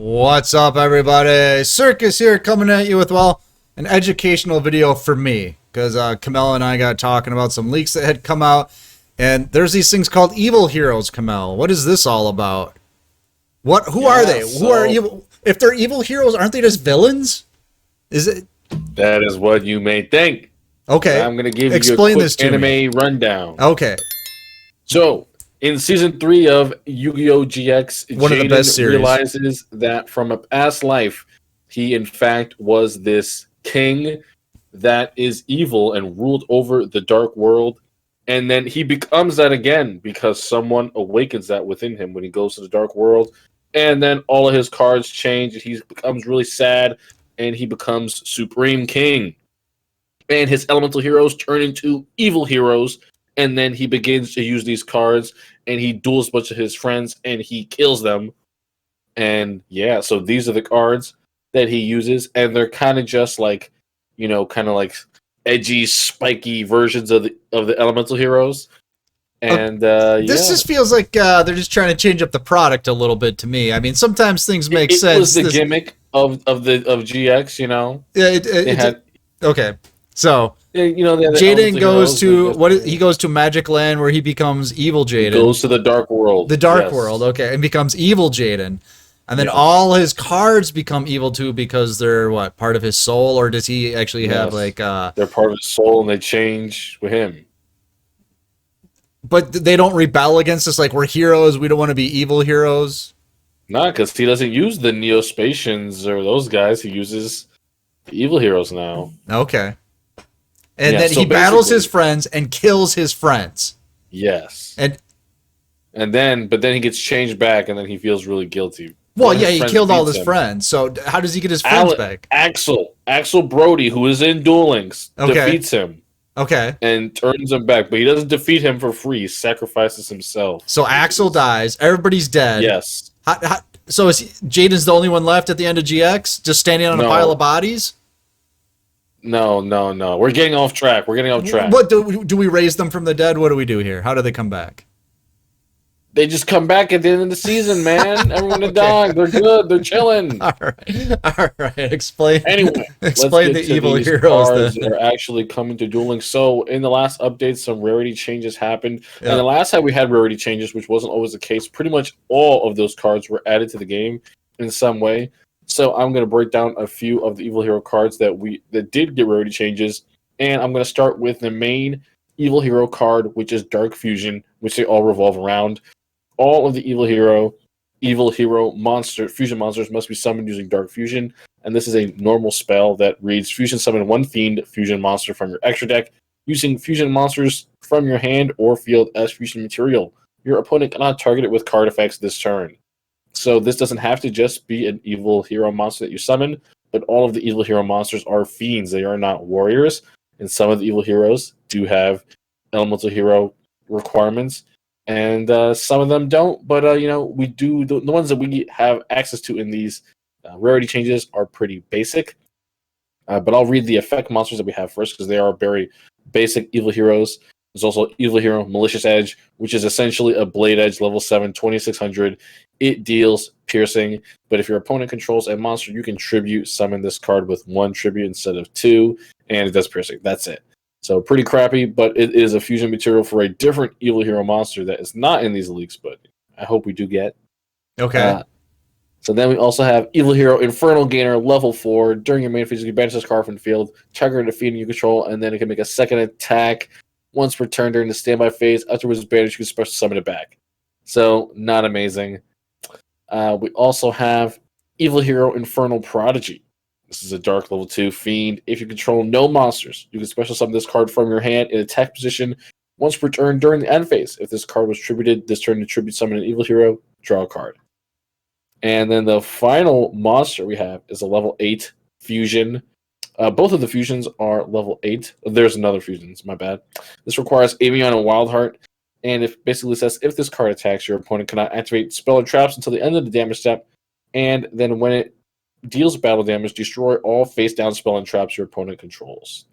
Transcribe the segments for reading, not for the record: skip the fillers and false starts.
What's up, everybody? Circus here, coming at you with, well, an educational video for me. Because Kamel and I got talking about some leaks that had come out. And there's these things called evil heroes, Kamel. What is this all about? Who are they? Who are evil? If they're evil heroes, aren't they just villains? Is it? That is what you may think. Okay. I'm going to give you a quick anime rundown. Okay. So, in Season 3 of Yu-Gi-Oh! GX, one of the best series, realizes that from a past life, he in fact was this king that is evil and ruled over the dark world. And then he becomes that again because someone awakens that within him when he goes to the dark world. And then all of his cards change and he becomes really sad and he becomes Supreme King. And his elemental heroes turn into evil heroes. And then he begins to use these cards and he duels a bunch of his friends and he kills them. And yeah, so these are the cards that he uses. And they're kind of just like, you know, kind of like edgy, spiky versions of the elemental heroes. And this just feels like they're just trying to change up the product a little bit to me. I mean, sometimes things make sense. It was the gimmick of GX, you know. Yeah, okay. So you know, Jaden goes to he goes to Magic Land where he becomes evil Jaden. He goes to the Dark World. The Dark World, okay, and becomes evil Jaden. And then all his cards become evil too because they're what, part of his soul, or does he actually have like they're part of his soul and they change with him. But they don't rebel against us like we're heroes, we don't want to be evil heroes? Nah, because he doesn't use the Neospatians or those guys. He uses the evil heroes now. Okay. And then he battles his friends and kills his friends. Yes. But then he gets changed back and then he feels really guilty. Well, yeah, he killed all his friends. So how does he get his friends back? Axel Brody, who is in Duel Links, defeats him. Okay. And turns him back. But he doesn't defeat him for free. He sacrifices himself. So Axel dies. Everybody's dead. Yes. So Jaden's the only one left at the end of GX? Just standing on a pile of bodies? No. We're getting off track. What do we raise them from the dead? What do we do here? How do they come back? They just come back at the end of the season, man. Everyone died. They're good. They're chilling. All right. Explain the evil heroes that are actually coming to Duel Links. So in the last update, some rarity changes happened. Yeah. And the last time we had rarity changes, which wasn't always the case, pretty much all of those cards were added to the game in some way. So I'm going to break down a few of the evil hero cards that did get rarity changes. And I'm going to start with the main evil hero card, which is Dark Fusion, which they all revolve around. All of the evil hero fusion monsters must be summoned using Dark Fusion, and this is a normal spell that reads fusion summon one fiend fusion monster from your extra deck using fusion monsters from your hand or field as fusion material. Your opponent cannot target it with card effects this turn. So this doesn't have to just be an evil hero monster that you summon, but all of the evil hero monsters are fiends. They are not warriors, and some of the evil heroes do have elemental hero requirements. And some of them don't, but we do. The ones that we have access to in these rarity changes are pretty basic. But I'll read the effect monsters that we have first because they are very basic evil heroes. There's also evil hero Malicious Edge, which is essentially a Blade Edge level 7, 2600. It deals piercing, but if your opponent controls a monster, you can tribute summon this card with 1 tribute instead of 2, and it does piercing. That's it. So pretty crappy, but it is a fusion material for a different evil hero monster that is not in these leaks, but I hope we do get. Okay. So then we also have evil hero Infernal Gainer level 4. During your main phase, you can banish this card from the field, trigger a defeat you control, and then it can make a second attack once per turn during the standby phase. Afterwards, banished, you can special summon it back. So not amazing. We also have evil hero Infernal Prodigy. This is a dark level 2 fiend. If you control no monsters, you can special summon this card from your hand in attack position once per turn during the end phase. If this card was tributed this turn to tribute summon an evil hero, draw a card. And then the final monster we have is a level 8 fusion. Both of the fusions are level 8. There's another fusion, my bad. This requires Avion and Wildheart. And it basically says if this card attacks, your opponent cannot activate spell or traps until the end of the damage step. And then when it deals battle damage, destroy all face-down spell and traps your opponent controls.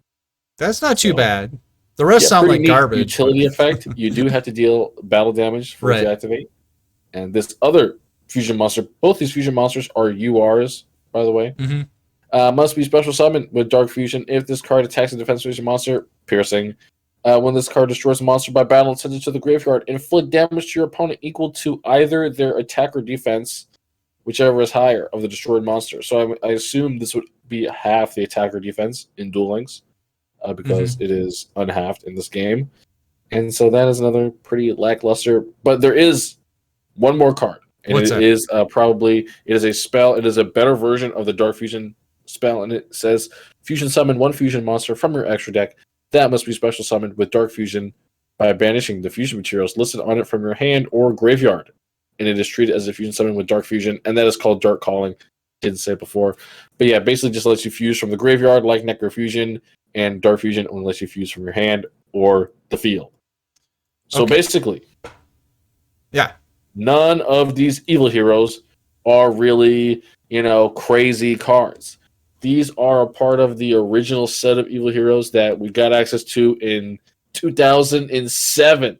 That's not too bad. The rest sound like garbage. Utility effect. You do have to deal battle damage for it to activate. And this other fusion monster. Both these fusion monsters are URs, by the way. Mm-hmm. Must be special summoned with Dark Fusion if this card attacks a defense fusion monster, piercing. When this card destroys a monster by battle and sends it to the graveyard, inflict damage to your opponent equal to either their attack or defense, whichever is higher of the destroyed monster. So I assume this would be half the attack or defense in Duel Links, because it is unhalved in this game. And so that is another pretty lackluster. But there is one more card. And What's it that? is it is a spell. It is a better version of the Dark Fusion spell. And it says, fusion summon one fusion monster from your extra deck. That must be special summoned with Dark Fusion by banishing the fusion materials listed on it from your hand or graveyard. And it is treated as a fusion summon with Dark Fusion. And that is called Dark Calling. Didn't say it before. But yeah, basically just lets you fuse from the graveyard like Necrofusion. And Dark Fusion only lets you fuse from your hand or the field. So basically, yeah, none of these evil heroes are really, crazy cards. These are a part of the original set of evil heroes that we got access to in 2007,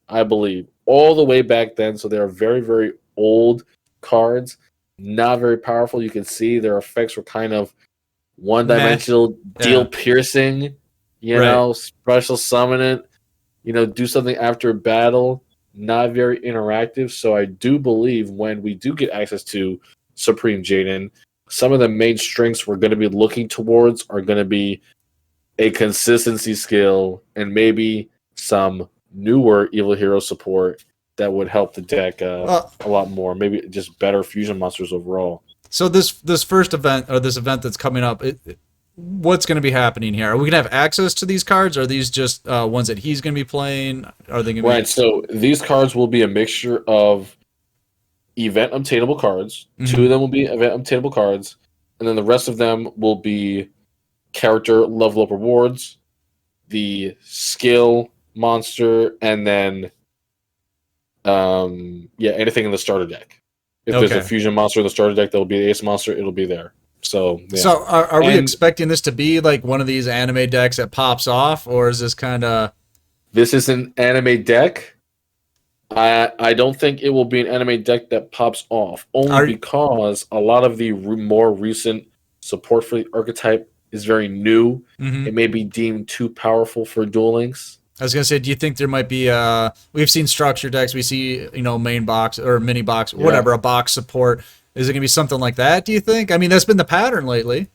I believe, all the way back then. So they are very, very old cards, not very powerful. You can see their effects were kind of one-dimensional, deal piercing, special summon it. Do something after battle, not very interactive. So I do believe when we do get access to Supreme Jaden, some of the main strengths we're going to be looking towards are going to be a consistency skill and maybe some newer evil hero support that would help the deck a lot more. Maybe just better fusion monsters overall. So this first event, or this event that's coming up, what's going to be happening here? Are we going to have access to these cards? Are these just ones that he's going to be playing? Are they going to be... So these cards will be a mixture of event obtainable cards. Mm-hmm. 2 of them will be event obtainable cards, and then the rest of them will be character level up rewards, the skill monster, and then anything in the starter deck. If there's a fusion monster in the starter deck, that'll be the ace monster. It'll be there. So are we expecting this to be like one of these anime decks that pops off, or is this kind of... This is an anime deck. I don't think it will be an anime deck that pops off, only because a lot of the more recent support for the archetype is very new. Mm-hmm. It may be deemed too powerful for Duel Links. I was gonna say, do you think there might be we've seen structure decks, we see main box or mini box, whatever, a box support. Is it gonna be something like that, do you think? I mean, that's been the pattern lately.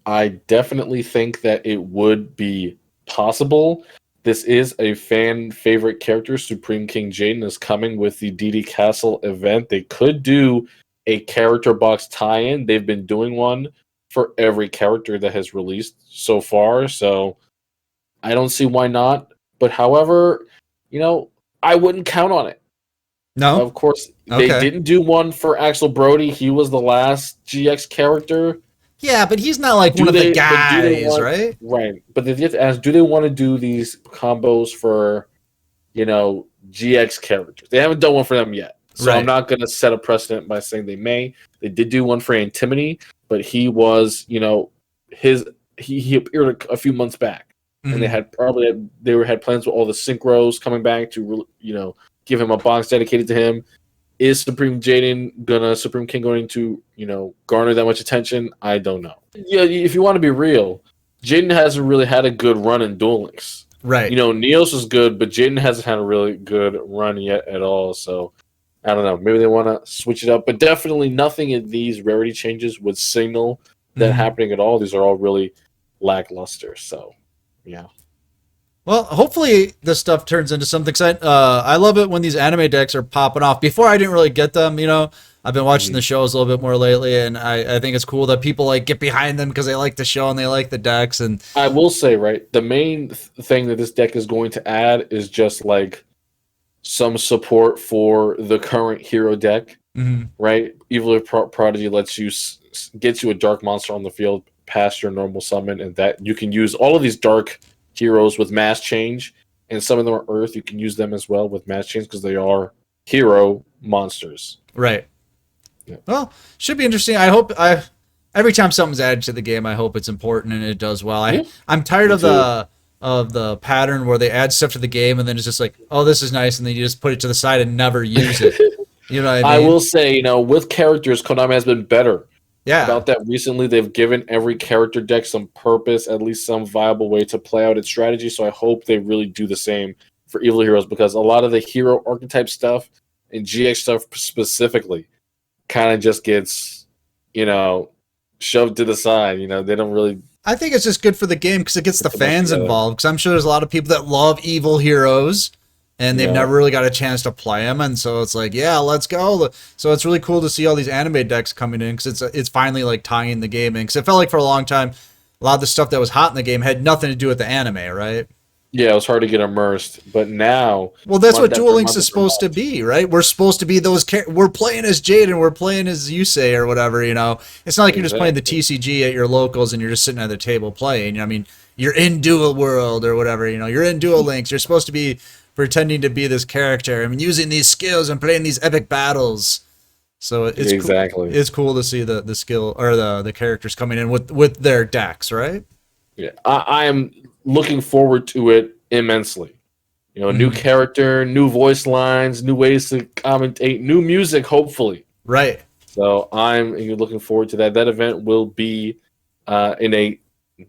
I definitely think that it would be possible. This is a fan favorite character. Supreme King Jaden is coming with the DD Castle event. They could do a character box tie-in. They've been doing one for every character that has released so far, so I don't see why not. But however, I wouldn't count on it. No? Of course, they didn't do one for Axel Brody. He was the last GX character. Yeah, but he's not like one of the guys, right? Right. But they have to ask, do they want to do these combos for, GX characters? They haven't done one for them yet. So I'm not going to set a precedent by saying they may. They did do one for Antimony, but he was, he appeared a few months back. Mm-hmm. And they had plans with all the synchros coming back to, give him a box dedicated to him. Is Supreme King going to, garner that much attention? I don't know. Yeah, if you want to be real, Jaden hasn't really had a good run in Duel Links. Right. Neos was good, but Jaden hasn't had a really good run yet at all. So, I don't know. Maybe they want to switch it up. But definitely nothing in these rarity changes would signal that happening at all. These are all really lackluster. So, yeah. Well, hopefully this stuff turns into something. I love it when these anime decks are popping off. Before, I didn't really get them, I've been watching the shows a little bit more lately, and I think it's cool that people get behind them because they like the show and they like the decks. And I will say, the main thing that this deck is going to add is just some support for the current hero deck, right? Evil Prodigy lets you gets you a dark monster on the field past your normal summon, and that you can use all of these dark heroes with mass change, and some of them are earth. You can use them as well with mass change because they are hero monsters. Right. Yeah. Well, should be interesting. I hope every time something's added to the game, I hope it's important and it does well. I'm tired of the pattern where they add stuff to the game and then it's just like, oh, this is nice, and then you just put it to the side and never use it. You know what I I mean? will say, with characters, Konami has been better Yeah. about that recently. They've given every character deck some purpose, at least some viable way to play out its strategy. So I hope they really do the same for Evil Heroes, because a lot of the hero archetype stuff and GX stuff specifically kind of just gets, shoved to the side. They don't really I think it's just good for the game because it gets the put too much fans together. involved. Because I'm sure there's a lot of people that love Evil Heroes, and they've Yeah. never really got a chance to play them, and so it's like, yeah, let's go. So it's really cool to see all these anime decks coming in because it's finally like tying the game in. Because it felt like for a long time, a lot of the stuff that was hot in the game had nothing to do with the anime, right? Yeah, it was hard to get immersed, but now, Well, that's what month Duel after Links month is after supposed to month, be, right? We're supposed to be those. We're playing as Jaden, we're playing as Yusei or whatever. It's not like you're just playing the Exactly. TCG at your locals and you're just sitting at the table playing. I mean, you're in Duel World or whatever. You're in Duel Links. You're supposed to be pretending to be this character. I mean, using these skills and playing these epic battles. So it's cool. Exactly. It's cool to see the skill or the characters coming in with their decks, right? Yeah, I am looking forward to it immensely. New Mhm. character, new voice lines, new ways to commentate, new music, hopefully. Right. So I'm looking forward to that. That event will be in a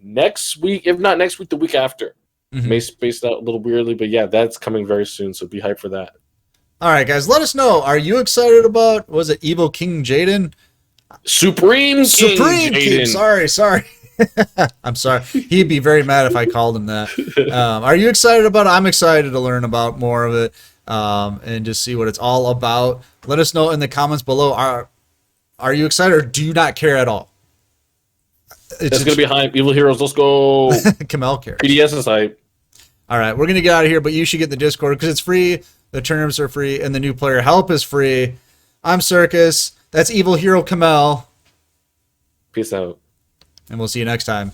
next week, if not next week, the week after. Mhm. May space it out a little weirdly, but yeah, that's coming very soon. So be hyped for that. All right, guys. Let us know. Are you excited about was it Evil King Jaden? Supreme King Supreme King. Jaden. Sorry. I'm sorry. He'd be very mad if I called him that. Are you excited about it? I'm excited to learn about more of it and just see what it's all about. Let us know in the comments below. Are you excited or do you not care at all? That's gonna be hype. Evil Heroes. Let's go. Kamel cares. PDS is hype. All right, we're gonna get out of here, but you should get the Discord because it's free. The tournaments are free, and the new player help is free. I'm Circus. That's Evil Hero Kamel, Peace out. and we'll see you next time.